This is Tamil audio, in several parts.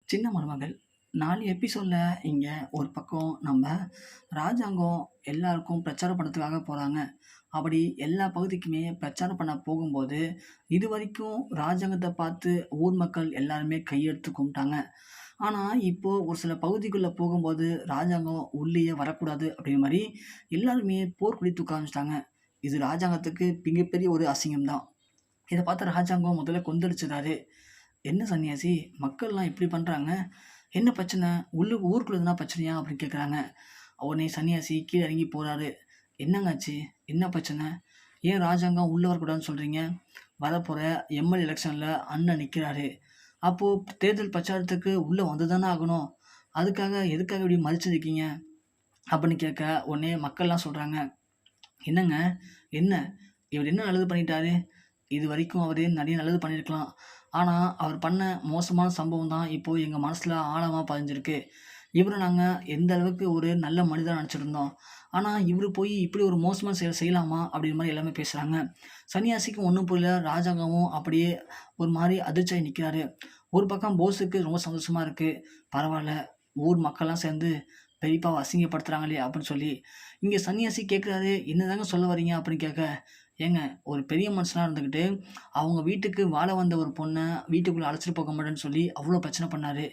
சின்ன மருமகள் 4 எபிசோடில் இங்கே ஒரு பக்கம் நம்ம ராஜாங்கம் எல்லாருக்கும் பிரச்சாரம் பண்ணதுக்காக போகிறாங்க. அப்படி எல்லா பகுதிக்குமே பிரச்சாரம் பண்ண போகும்போது இது வரைக்கும் ராஜாங்கத்தை பார்த்து ஊர் மக்கள் எல்லாருமே கையெடுத்து கும்பிட்டாங்க. ஆனால் இப்போ ஒரு சில பகுதிக்குள்ளே போகும்போது ராஜாங்கம் உள்ளேயே வரக்கூடாது அப்படிங்கிற மாதிரி எல்லாருமே போர்க்கொடி தூக்க ஆரம்பிச்சிட்டாங்க. இது ராஜாங்கத்துக்கு மிகப்பெரிய ஒரு அசிங்கம் தான். இத பார்த்த ராஜாங்கம் முதல்ல கொந்தளிச்சுட்டாரு. "என்ன சன்னியாசி, மக்கள்லாம் இப்படி பண்றாங்க? என்ன பிரச்சனை? ஊருக்குள்ள எதுனா பிரச்சனையா?" அப்படின்னு கேட்குறாங்க. உடனே சன்னியாசி கீழ இறங்கி போறாரு. "என்னங்க ஆச்சு? என்ன பிரச்சனை? ஏன் ராஜாங்கம் உள்ள வரக்கூடாதுன்னு சொல்றீங்க? வரப்போற எம்எல்ஏ எலெக்ஷன்ல அண்ணன் நிக்கிறாரு. அப்போ தேர்தல் பிரச்சாரத்துக்கு உள்ள வந்து தானே ஆகணும். எதுக்காக இப்படி மதிச்சு நிக்கீங்க?" அப்படின்னு கேட்க, உடனே மக்கள்லாம் சொல்றாங்க, "என்னங்க? என்ன? இவரு என்ன நல்லது பண்ணிட்டாரு? இதுவரைக்கும் அவரு நெறைய நல்லது பண்ணியிருக்கலாம். ஆனா, அவர் பண்ண மோசமான சம்பவம் தான் இப்போ எங்க மனசுல ஆழமா பதிஞ்சிருக்கு. இவர நாங்க எந்த அளவுக்கு ஒரு நல்ல மனிதரா நெனச்சிருந்தோம். ஆனா, இவரு போய் இப்படி ஒரு மோசமான செயல் செய்யலாமா?" அப்படிங்கிற மாரி எல்லாமே பேசுறாங்க. சன்னியாசிக்கும் ஒண்ணும் புரியல. ராஜாங்கவும் அப்படியே ஒரு மாரி அதிர்ச்சியாயி நிக்கிறாரு. ஒரு பக்கம் போஸுக்கு ரொம்ப சந்தோஷமா இருக்கு. பரவால்ல, ஊர் மக்கள்லாம் சேர்ந்து பெரியப்பாவ அசிங்கப்படுத்துறாங்களே அப்படின்னு சொல்லி. இங்க சன்னியாசி கேட்குறாரு, "என்னதாங்க சொல்ல வர்றீங்க?" அப்படின்னு கேட்க, "ஏங்க, ஒரு பெரிய மனுஷனா இருந்துகிட்டு, அவங்க வீட்டுக்கு வாழ வந்த ஒரு பொண்ண வீட்டுக்குள்ள அழைச்சிட்டு போக மாட்டேன்னு சொல்லி அவ்ளோ பிரச்சனை பண்ணாரு.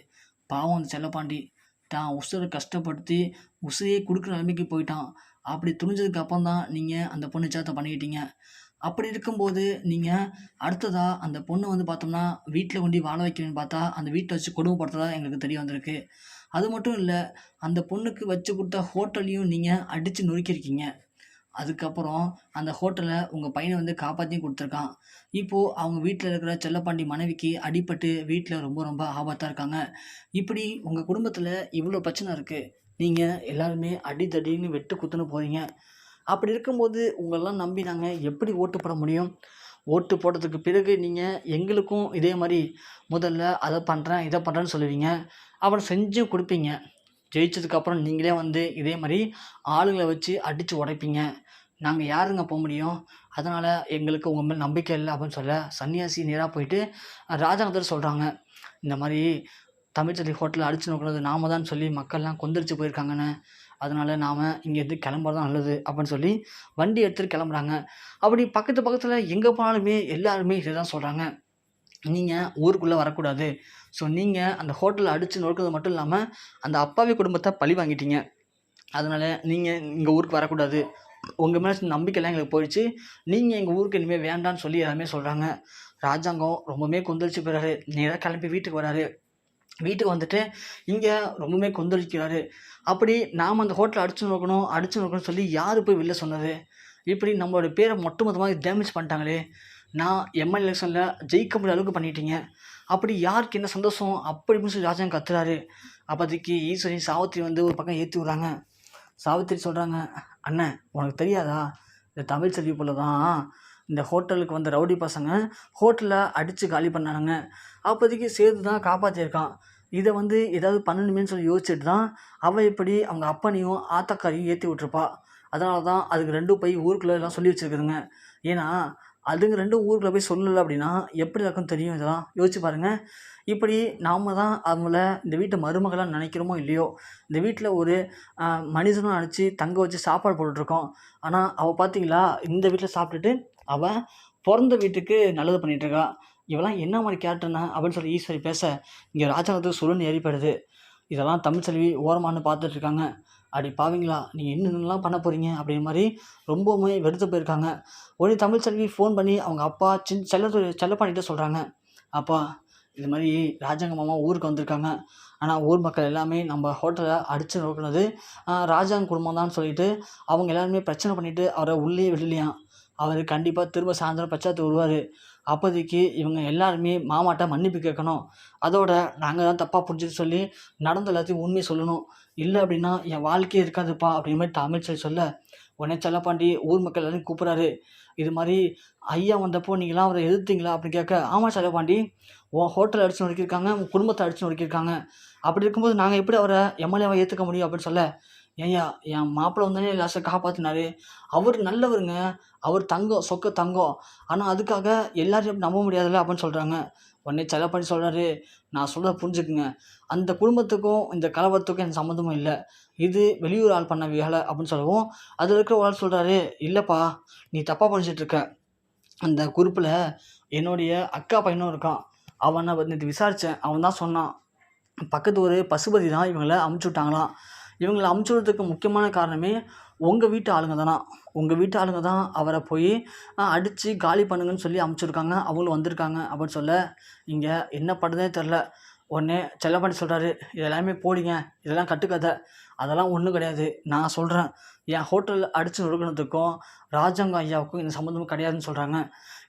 பாவம் அந்த செல்லப்பாண்டி. தான் உசுர கஷ்டப்படுத்தி, உசிரையே குடுக்குற நிலைமைக்கு போயிட்டான். அப்படி துணிஞ்சதுக்கு அப்புறம் தான் நீங்க அந்த பொண்ணு நிச்சயதார்த்தம் பண்ணிக்கிட்டீங்க. அப்படி இருக்கும்போது, நீங்க அடுத்ததா அந்த பொண்ண வந்து பார்த்தோம்னா, வீட்ல கொண்டு வாழ வைக்கணும்னு பார்த்தா, அந்த வீட்ல வச்சு கொடுமைப்படுத்துறதா எங்களுக்கு தெரிய வந்திருக்கு. அது மட்டும் இல்ல, அந்த பொண்ணுக்கு வச்சு குடுத்த ஹோட்டலையும் நீங்க அடிச்சு நொறுக்கியிருக்கீங்க. அதுக்கப்புறம் அந்த ஹோட்டல உங்க பையன் வந்து காப்பாத்தியும் குடுத்துருக்கான். இப்போ அவங்க வீட்ல இருக்கிற செல்லப்பாண்டி மனைவிக்கு அடிபட்டு வீட்ல ரொம்ப ரொம்ப ஆபத்தா இருக்காங்க. இப்படி உங்க குடும்பத்தில இவ்ளோ பிரச்சனை இருக்கு. நீங்க எல்லாருமே அடி தடின்னு வெட்டு குத்துன்னு போறீங்க. அப்படி இருக்கும்போது உங்களலாம் நம்பி நாங்க எப்படி ஓட்டு போட முடியும்? ஓட்டு போட்டதுக்கு பிறகு நீங்க எங்களுக்கும் இதே மாரி முதல்ல அத பண்றேன், இத பண்றேன்னு சொல்லுவீங்க. அப்புறம் செஞ்சும் குடுப்பீங்க. ஜெயிச்சதுக்கப்புறம் நீங்களே வந்து இதே மாரி ஆளுங்கள வச்சு அடிச்சு உடைப்பீங்க. நாங்க யாருங்க முடியும்? அதனால எங்களுக்கு உங்க மேல நம்பிக்கை இல்ல அப்படின்னு சொல்ல, சன்னியாசி நேரா போயிட்டு ராஜாங்கத்திட்ட சொல்றாங்க. இந்த மாரி தமிழ்ச்செல்வி ஹோட்டல்ல அடிச்சு நொறுக்குனது நாம தான் சொல்லி மக்கள்லாம் கொந்தளிச்சு போயிருக்காங்கண்ணே. அதனால நாம இங்கேருந்து கிளம்புறது தான் நல்லது அப்படின்னு சொல்லி வண்டி எடுத்துட்டு கிளம்புறாங்க. அப்படி பக்கத்துல எங்க போனாலுமே எல்லாருமே இத தான் சொல்றாங்க. நீங்க ஊருக்குள்ள வரக்கூடாது. ஸோ நீங்க அந்த ஹோட்டல்ல அடிச்சு நொறுக்குனது மட்டும் இல்லாம, அந்த அப்பாவி குடும்பத்த பழி வாங்கிட்டீங்க. அதனால நீங்க எங்க ஊருக்கு வரக்கூடாது. உங்க மேல நம்பிக்கைலாம் எங்களுக்கு போயிடுச்சு. நீங்க எங்க ஊருக்கு இனிமே வேண்டான்னு சொல்லி எல்லாருமே சொல்றாங்க. ராஜாங்கம் ரொம்பவுமே கொந்தளிச்சு போயிறாரு. நேரா கிளம்பி வீட்டுக்கு வராரு. வீட்டுக்கு வந்துட்டு இங்க ரொம்பவுமே கொந்தளிக்கிறாரு. அப்படி நாம அந்த ஹோட்டல அடிச்சு நொறுக்கணும்னு சொல்லி யாரு போய் வெளில சொன்னது? இப்படி நம்மளோட பேர ஒட்டுமொத்தமா டேமேஜ் பண்ணிட்டாங்களே! நான் எம்எல்ஏ எலெக்ஷன்ல ஜெயிக்க முடியாத அளவுக்கு பண்ணிட்டீங்க. அப்படி யாருக்கு என்ன சந்தோஷம்? அப்படி இப்படின்னு சொல்லி ராஜாங்க கத்துறாரு. அப்போதைக்கு ஈஸ்வரி, சாவித்திரி வந்து ஒரு பக்கம் ஏத்தி விடுறாங்க. சாவித்திரி சொல்றாங்க, "அண்ணே, உனக்கு தெரியாதா? இந்த தமிழ்ச்செல்வி புள்ள தான் இந்த ஹோட்டலுக்கு வந்த ரவுடி பசங்க ஹோட்டல அடிச்சு காலி பண்ணானுங்க. அப்போதைக்கு சேது தான் காப்பாத்தியிருக்கான். இத வந்து ஏதாவது பண்ணணுமேன்னு சொல்லி யோசிச்சுட்டு தான், அவ இப்படி அவங்க அப்பனையும், ஆத்தாக்காரையும் ஏத்தி விட்டுருப்பா. அதனால தான் அதுங்க 2ம் போய் ஊருக்குள்ள எல்லாம் சொல்லி வச்சிருக்குதுங்க. ஏன்னா, அதுங்க 2ம் ஊருக்குள்ள போய் சொல்லல அப்படின்னா, எப்படி நடக்கும்னு தெரியும் இதெல்லாம். யோசிச்சு பாருங்க. இப்படி நாம தான் அவங்கள இந்த வீட்டு மருமகளா நினைக்கிறோமோ இல்லையோ, இந்த வீட்ல ஒரு அ மனிதனா நெனச்சு தங்க வச்சு சாப்பாடு போட்டுட்ருக்கோம். ஆனா, அவ பார்த்தீங்களா, இந்த வீட்ல சாப்பிட்டுட்டு, அவ பொறந்த வீட்டுக்கு நல்லது பண்ணிட்டுருக்கா. இவலாம் என்ன மாரி கேரக்டர்னா? அப்படின்னு சொல்லி ஈஸ்வரி பேச, இங்க ராஜாங்கத்துக்கு சுள்ளுன்னு ஏறி போயிடுது. இதெல்லாம் தமிழ்ச்செல்வி ஓரமா நின்னு பார்த்துட்டு இருக்காங்க. "அடி பாவிங்களா! நீங்க என்னென்னலாம் பண்ண போறீங்க?" அப்படிங்கிற மாரி ரொம்பவுமே வெறுத்து போயிருக்காங்க. உடனே தமிழ்ச்செல்வி ஃபோன் பண்ணி அவங்க அப்பா செல்லப்பாண்டிட்ட சொல்றாங்க. "அப்பா, இது மாரி ராஜாங்க மாமா ஊருக்கு வந்திருக்காங்க. ஆனா, ஊர் மக்கள் எல்லாமே நம்ம ஹோட்டல அடிச்சு நொறுக்குனது ராஜாங்க குடும்பம் தான்னு சொல்லிட்டு, அவங்க எல்லாருமே பிரச்சனை பண்ணிட்டு அவர உள்ளயே விடலையாம். அவரு கண்டிப்பா திரும்ப சாயந்தரம் பிரச்சாரத்துக்கு வருவாரு. அப்போதைக்கு இவங்க எல்லாருமே மாமாட்ட மன்னிப்பு கேட்கணும். அதோட நாங்க தான் தப்பா புரிஞ்சுட்டு சொல்லி நடந்த எல்லாத்தையும் உண்மைய சொல்லணும். இல்ல அப்படின்னா என் வாழ்க்கையே இருக்காதுப்பா" அப்படிங்கிற மாரி தமிழ்ச்செல்வி சொல்ல, உடனே செல்லப்பாண்டி ஊர் மக்கள் எல்லாரையும் கூப்பிடுறாரு. இது மாரி, "ஐயா வந்தப்போ நீங்கலாம் அவர எதிர்த்தீங்களா?" அப்படின்னு கேட்க, "ஆமா செல்லப்பாண்டி. உன் ஹோட்டல அடிச்சு நொறுக்கியிருக்காங்க. உன் குடும்பத்த அடிச்சு நொறுக்கியிருக்காங்க. அப்படி இருக்கும்போது நாங்க எப்படி அவர எம்எல்ஏவா ஏத்துக்க முடியும்?" அப்படின்னு சொல்ல, "ஏன்யா, என் மாப்பிள வந்து தானே லாஸ்ட்ல காப்பாத்துனாரு. அவரு நல்லவருங்க. அவரு தங்கம், சொக்க தங்கம். ஆனா அதுக்காக எல்லாரையும் நம்ப முடியாதுல்ல" அப்படின்னு சொல்றாங்க. உடனே செல்லப்பாண்டி சொல்றாரு, நான் சொல்கிறத புரிஞ்சுக்குங்க. அந்த குடும்பத்துக்கும் இந்த கலவரத்துக்கும் எந்த சம்மந்தமும் இல்லை. இது வெளியூர் ஆள் பண்ண வேலை அப்படின்னு சொல்லவும், அதில் இருக்கிற ஒரு ஆள் சொல்கிறாரு, இல்லைப்பா நீ தப்பாக படிச்சிட்ருக்க. அந்த குரூப்பில் என்னுடைய அக்கா பையனும் இருக்கான். அவனை நேற்று விசாரித்தேன். அவன் தான் சொன்னான், பக்கத்து ஒரு பசுபதி தான் இவங்கள அமுச்சு விட்டாங்களாம். இவங்கள அமுச்சு விட்றதுக்கு முக்கியமான காரணமே உங்கள் வீட்டு ஆளுங்க தானா. உங்கள் வீட்டு ஆளுங்க தான் அவரை போய் அடித்து காலி பண்ணுங்கன்னு சொல்லி அமுச்சுருக்காங்க. அவங்களும் வந்திருக்காங்க அப்படின்னு சொல்ல, இங்கே என்ன பண்ணுறதே தெரில. உடனே செல்லப்பாண்டி சொல்கிறாரு, இது எல்லாமே போடிங்க, இதெல்லாம் கட்டுக்கதை, அதெல்லாம் ஒன்றும் கிடையாது. நான் சொல்கிறேன், என் ஹோட்டலில் அடித்து நொறுக்கினதுக்கும் ராஜாங்கம் ஐயாவுக்கும் இந்த சம்மந்தமும் கிடையாதுன்னு சொல்கிறாங்க.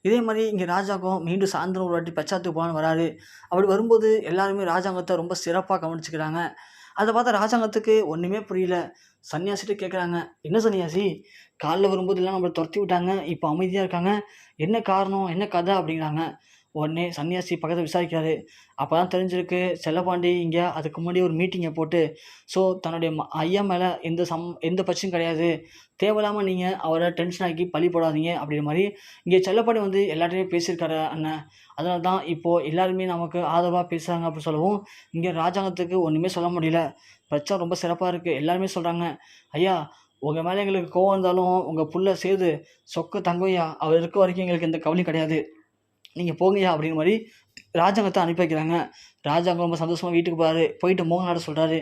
இதே மாதிரி இங்கே ராஜாங்கம் மீண்டும் சாயந்தரம் ஒரு வாட்டி பச்சாத்துக்கு போகலான்னு வராரு. அப்படி வரும்போது எல்லாருமே ராஜாங்கத்தை ரொம்ப சிறப்பாக கவனிச்சுக்கிறாங்க. அதை பார்த்தா ராஜாங்கத்துக்கு ஒன்றுமே புரியல. சன்னியாசிகிட்ட கேட்குறாங்க, என்ன சன்னியாசி, காலைல வரும்போது எல்லாம் நம்மளை துரத்தி விட்டாங்க, இப்போ அமைதியாக இருக்காங்க, என்ன காரணம், என்ன கதை அப்படிங்கிறாங்க. உடனே சன்னியாசி பக்கத்தில் விசாரிக்கிறாரு. அப்போ தான் தெரிஞ்சிருக்கு, செல்லப்பாண்டி இங்கே அதுக்கு முன்னாடி ஒரு மீட்டிங்கை போட்டு, ஸோ தன்னுடைய ஐயா மேலே எந்த பிரச்சனையும் கிடையாது, தேவையில்லாமல் நீங்கள் அவரை டென்ஷன் ஆக்கி பழி போடாதீங்க அப்படிங்கிற மாதிரி இங்கே செல்லப்பாண்டி வந்து எல்லாத்தையுமே பேசியிருக்காரு அண்ணன். அதனால தான் இப்போது எல்லாருமே நமக்கு ஆதரவாக பேசுகிறாங்க அப்படின்னு சொல்லவும், இங்கே ராஜாங்கத்துக்கு ஒன்றுமே சொல்ல முடியல. பிரச்சனை ரொம்ப சிறப்பாக இருக்குது. எல்லாருமே சொல்கிறாங்க, ஐயா உங்கள் மேலே எங்களுக்கு கோவம் இருந்தாலும் உங்கள் புள்ள சேது சொக்க தங்கய்யா, அவர் இருக்க வரைக்கும் எங்களுக்கு எந்த கவலையும் கிடையாது, நீங்கள் போங்கய்யா அப்படிங்கிற மாதிரி ராஜாங்கத்தை அனுப்பி வைக்கிறாங்க. ராஜாங்கம் ரொம்ப சந்தோஷமாக வீட்டுக்கு போகிறாரு. போயிட்டு மோகனாட்ட சொல்கிறாரு,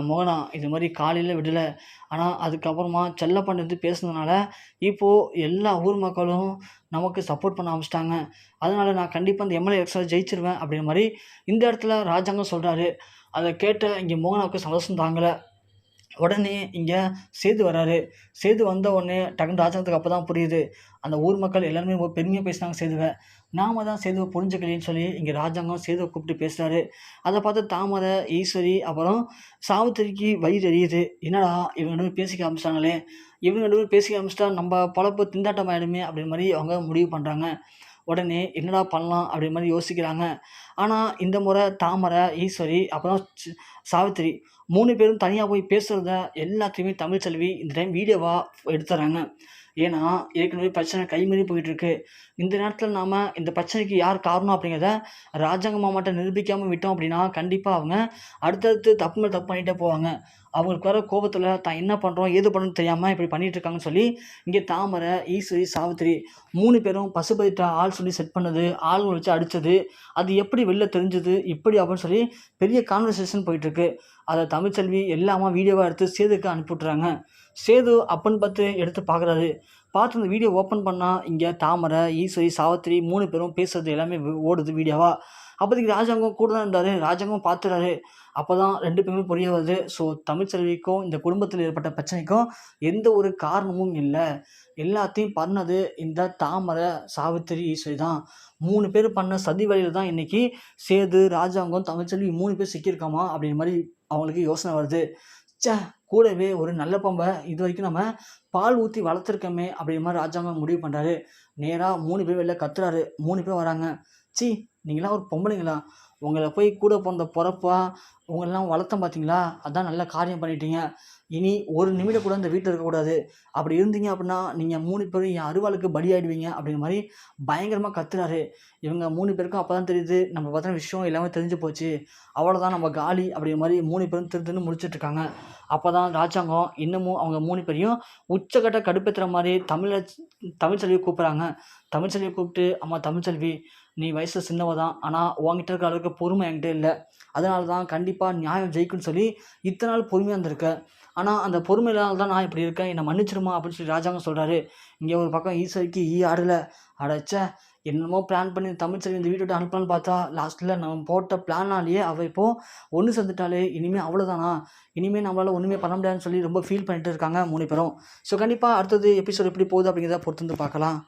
மோகனா இது மாதிரி காலையில் விடலை, ஆனால் அதுக்கப்புறமா செல்லப்பாண்டி வந்து பேசுனதுனால இப்போது எல்லா ஊர் மக்களும் நமக்கு சப்போர்ட் பண்ண ஆரம்பிச்சிட்டாங்க. அதனால் நான் கண்டிப்பாக அந்த எம்எல்ஏ எலெக்ஷனில் ஜெயிச்சிருவேன் அப்படிங்கிற மாதிரி இந்த இடத்துல ராஜாங்கம் சொல்கிறாரு. அதை கேட்ட இங்கே மோகனாவுக்கு சந்தோஷம் தாங்கலை. உடனே இங்கே சேது வராரு. சேது வந்த உடனே டக்குன்னு ராஜாங்கத்துக்கு அப்போ தான் புரியுது, அந்த ஊர் மக்கள் எல்லாருமே ரொம்ப பெருமையாக பேசினாங்க சேதுவை, நாம தான் சேதுவை புரிஞ்சுக்கலைன்னு சொல்லி இங்கே ராஜாங்கம் சேதுவை கூப்பிட்டு பேசுகிறாரு. அதை பார்த்து தாமரை, ஈஸ்வரி, அப்புறம் சாவித்திரிக்கு வயிறு எரியுது. என்னடா இவங்க நடுவே பேசிக்க ஆரம்பிச்சிட்டாங்களே, இவங்க நடுவே பேசிக்க ஆரம்பிச்சிட்டா நம்ம பொழப்பு திண்டாட்டம் ஆகிடுமே அப்படின்ற மாதிரி அவங்க முடிவு பண்ணுறாங்க. உடனே என்னடா பண்ணலாம் அப்படின்ற மாதிரி யோசிக்கிறாங்க. ஆனால் இந்த முறை தாமரை, ஈஸ்வரி, அப்புறம் சாவித்திரி 3 பேரும் தனியாக போய் பேசுகிறத எல்லாத்தையுமே தமிழ்ச்செல்வி இந்த டைம் வீடியோவாக எடுத்துடுறாங்க. ஏன்னா ஏற்கனவே பிரச்சனை கைமீறி போயிட்டுருக்கு. இந்த நேரத்தில் நாம் இந்த பிரச்சனைக்கு யார் காரணம் அப்படிங்கிறத ராஜாங்க மாமாட்ட நிரூபிக்காமல் விட்டோம் அப்படின்னா கண்டிப்பாக அவங்க அடுத்தடுத்து தப்பு மேலே தப்பு பண்ணிகிட்டே போவாங்க. அவங்களுக்கு வர கோபத்தில் தான் என்ன பண்ணுறோம் ஏது பண்ணணும்னு தெரியாமல் இப்படி பண்ணிகிட்ருக்காங்கன்னு சொல்லி இங்கே தாமரை, ஈஸ்வரி, சாவித்திரி 3 பேரும் பசுபதிட்ட ஆள் சொல்லி செட் பண்ணது, ஆளுங்களை வச்சு அடித்தது, அது எப்படி வெளில தெரிஞ்சது இப்படி அப்படின்னு சொல்லி பெரிய கான்வர்சேஷன் போயிட்டுருக்கு. அதை தமிழ்ச்செல்வி எல்லாமா வீடியோவாக எடுத்து சேதுக்கு அனுப்பிவிட்றாங்க. சேது அப்பன்னு பார்த்து எடுத்து பார்க்குறாரு. பார்த்து அந்த வீடியோ ஓப்பன் பண்ணால் இங்கே தாமரை, ஈஸ்வரி, சாவித்திரி 3 பேரும் பேசுகிறது எல்லாமே ஓடுது வீடியோவாக. அப்போதைக்கு ராஜாங்கம் கூட தான் இருந்தார். ராஜாங்கம் பார்த்துறாரு. அப்போ தான் 2 பேருமே புரிய வருது. ஸோ தமிழ்ச்செல்விக்கும் இந்த குடும்பத்தில் ஏற்பட்ட பிரச்சனைக்கும் எந்த ஒரு காரணமும் இல்லை, எல்லாத்தையும் பண்ணது இந்த தாமரை, சாவித்திரி, ஈஸ்வரி தான். 3 பேர் பண்ண சதி வழியில் தான் இன்றைக்கி சேது, ராஜாங்கம், தமிழ்ச்செல்வி 3 பேர் சிக்கியிருக்காமா அப்படிங்கிற மாதிரி அவங்களுக்கு யோசனை வருது. கூடவே ஒரு நல்ல பாம்பை இது வரைக்கும் நம்ம பால் ஊற்றி வளர்த்துருக்கோமே அப்படிங்கிற மாதிரி ராஜாங்கம் முடிவு பண்ணுறாரு. நேராக 3 பேர் வெளில கத்துறாரு. 3 பேர் வராங்க. சி நீங்களாம் ஒரு பொம்பளைங்களா, உங்களை போய் கூட பிறந்த பொறப்பா உங்களெல்லாம் வளர்த்தேன் பார்த்தீங்களா, அதான் நல்ல காரியம் பண்ணிட்டீங்க, இனி ஒரு நிமிடம் கூட இந்த வீட்டில் இருக்கக்கூடாது, அப்படி இருந்தீங்க அப்படின்னா நீங்கள் 3 பேரும் என் அருவாளுக்கு பலியாயிடுவீங்க அப்படிங்கிற மாதிரி பயங்கரமாக கத்துறாரு. இவங்க 3 பேருக்கும் அப்போ தான் தெரியுது, நம்ம பற்றின விஷயம் எல்லாமே தெரிஞ்சு போச்சு, அவ்வளோதான் நம்ம காலி அப்படிங்கிற மாதிரி 3 பேரும் திருன்னு முடிச்சிட்ருக்காங்க. அப்போ தான் ராஜாங்கம் இன்னமும் அவங்க 3 பேரையும் உச்சக்கட்ட கடுப்பேற்றுற மாதிரி தமிழ்ச்செல்வியை கூப்பிட்றாங்க. தமிழ்ச்செல்வியை கூப்பிட்டு, அம்மா தமிழ்ச்செல்வி நீ வயசில் சின்னவ தான், ஆனால் உங்ககிட்ட இருக்க அளவுக்கு பொறுமை என்கிட்ட இல்லை, அதனால தான் கண்டிப்பாக நியாயம் ஜெயிக்கும்னு சொல்லி இத்தனை நாள் பொறுமையாக இருந்திருக்க, ஆனால் அந்த பொறுமையினால தான் நான் இப்படி இருக்கேன், என்னை மன்னிச்சிருமா அப்படின்னு சொல்லி ராஜாங்கம் சொல்கிறாரு. இங்கே ஒரு பக்கம் ஈஸ்வரிக்கு ஆடலை. அடைச்ச என்னமோ பிளான் பண்ணி தமிழ்ச்செல்வி இந்த வீட்டை விட்டு அனுப்பலான்னு பார்த்தா லாஸ்ட்டில் நம்ம போட்ட பிளான்னாலேயே அவள் இப்போது ஒன்று சேர்ந்துட்டாலே, இனிமேல் அவ்வளோதானா, இனிமேல் நம்மளால் ஒன்றுமே பண்ண முடியாதுன்னு சொல்லி ரொம்ப ஃபீல் பண்ணிட்டு இருக்காங்க 3 பேரும். ஸோ கண்டிப்பாக அடுத்தது எபிசோட் எப்படி போகுது அப்படிங்கிறத பொறுத்து வந்து பார்க்கலாம்.